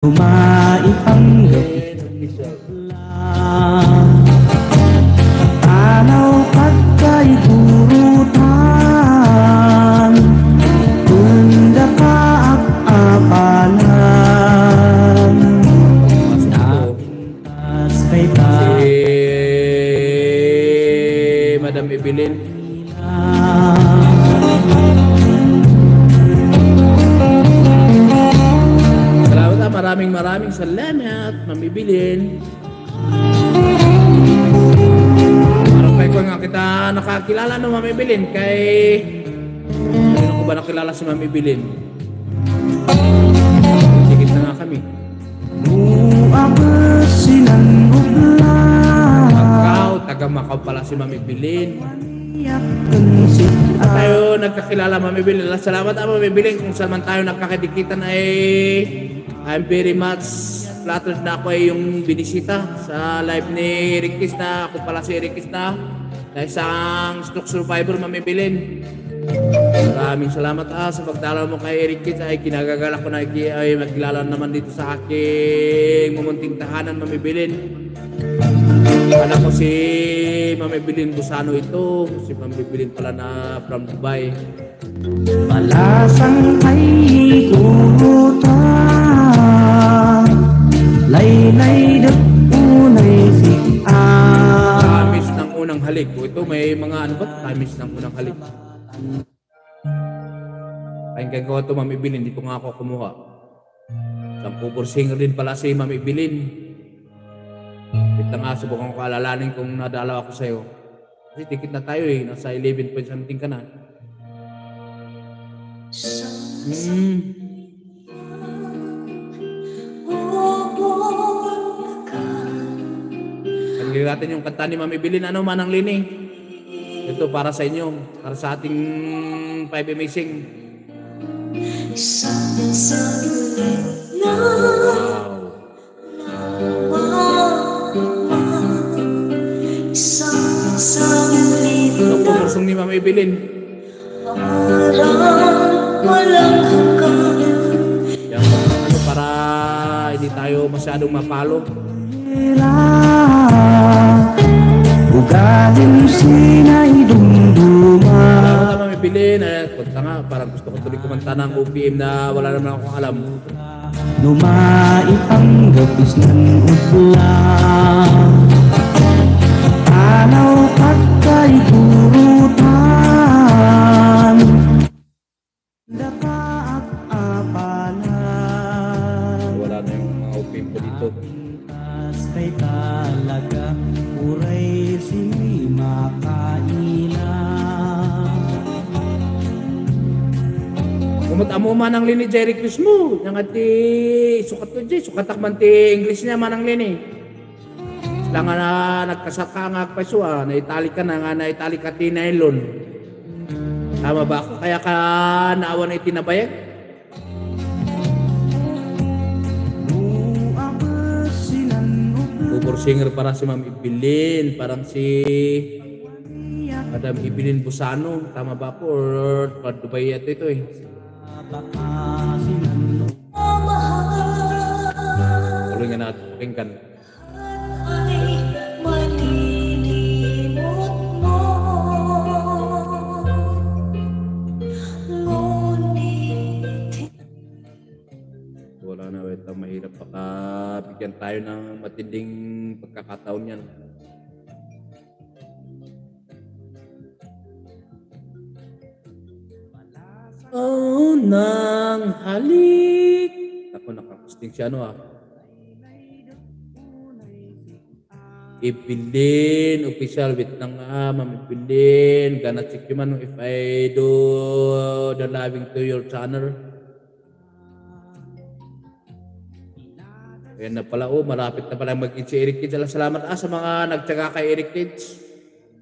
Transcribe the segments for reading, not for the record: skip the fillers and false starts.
Maipanggap tanaw kat kay turutan tunda ka apalan as kay ta Madam Evelyn. Maraming salamat, Ma'am Evelyn. Parang kayo ko nga kita nakakilala no, Ma'am Evelyn. Ano ko ba nakilala si Ma'am Evelyn? Sikit na nga kami. Taga Macau pala si Ma'am Evelyn. Tayo nagkakilala, Ma'am Evelyn. Salamat Ma'am Evelyn kung saan man tayo nagkakadikitan ay I'm very much flattered na ako ay yung binisita sa live ni Eric Kiss na ako pala si Eric Kiss na isang stroke survivor, Ma'am Evelyn. Maraming salamat sa pagdalaw mo kay Eric Kiss ay kinagagala ko na ay magkilala naman dito sa aking mumunting tahanan, Ma'am Evelyn. Alam ko si Ma'am Evelyn Busano ito, si Ma'am Evelyn pala na from Dubai. Malasang kay kurutan laylay unay si tamis ng unang halik. Ito may mga ano ba? Tamis ng unang halik. Pakinggan ko ito, Ma'am Evelyn. Dito nga ako kumuha. Isang cover singer din pala si Ma'am Evelyn. Dito nga, subukan ko alalanin kung nadalaw ako sa'yo. Kasi tikit na tayo eh. Nasa 11 point something ka na. Pagiging natin yung kanta ni Ma'am Evelyn, ano Manang Lini? Ito para sa inyo, para sa ating 5 Amazing. Ito po pursong ni Ma'am Evelyn. Yan, ano, para hindi tayo masyadong mapalo. Ugaling sinay dumduma. Salamat Ma'am Evelyn. Punta nga, parang gusto ko tuloy kumanta ng OPM na wala naman akong alam. Lumaipanggapis ng udlang tanaw kat kay turutan daka at apalan. Wala na yung mga OPM ko dito. Kay talaga uray si makaila. Kumot amo Manang Lini Jerry Chris mo. Yang ati sukat ko di sukatak man ti English niya Manang Lini. Sila nga na nagkasaka nga paiswa na itali ka na nga na itali ka ti nylon. Tama ba ako? Kaya ka naawa na itinabayag? Cover singer para si Ma'am Evelyn, parang si Madam Evelyn Busano, tama ba po? Or Dubai ito eh. Tuloy nga natin, pakinggan. Wala na, ito mahirap bigyan tayo ng matinding pagkakataon yan. Oh, nang halik. Ako, nakakasting siya Evelyn, official with ng Ma'am Evelyn. Gonna check you man if I do the living to your channel. Ayan na pala, malapit na pala mag-in si Eric Kids. Salamat sa mga nagtsaga kay Eric Kids.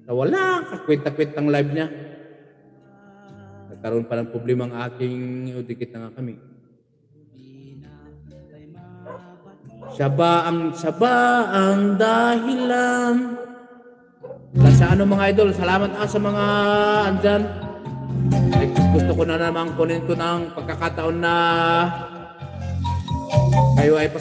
Na wala, kakwenta-kwentang live niya. Nagkaroon pa ng problema ang aking udikit na nga kami. Siya ba ang dahilan? Sa ano mga idol, salamat sa mga andyan. Gusto ko na naman kunin to ng pagkakataon na kayo ay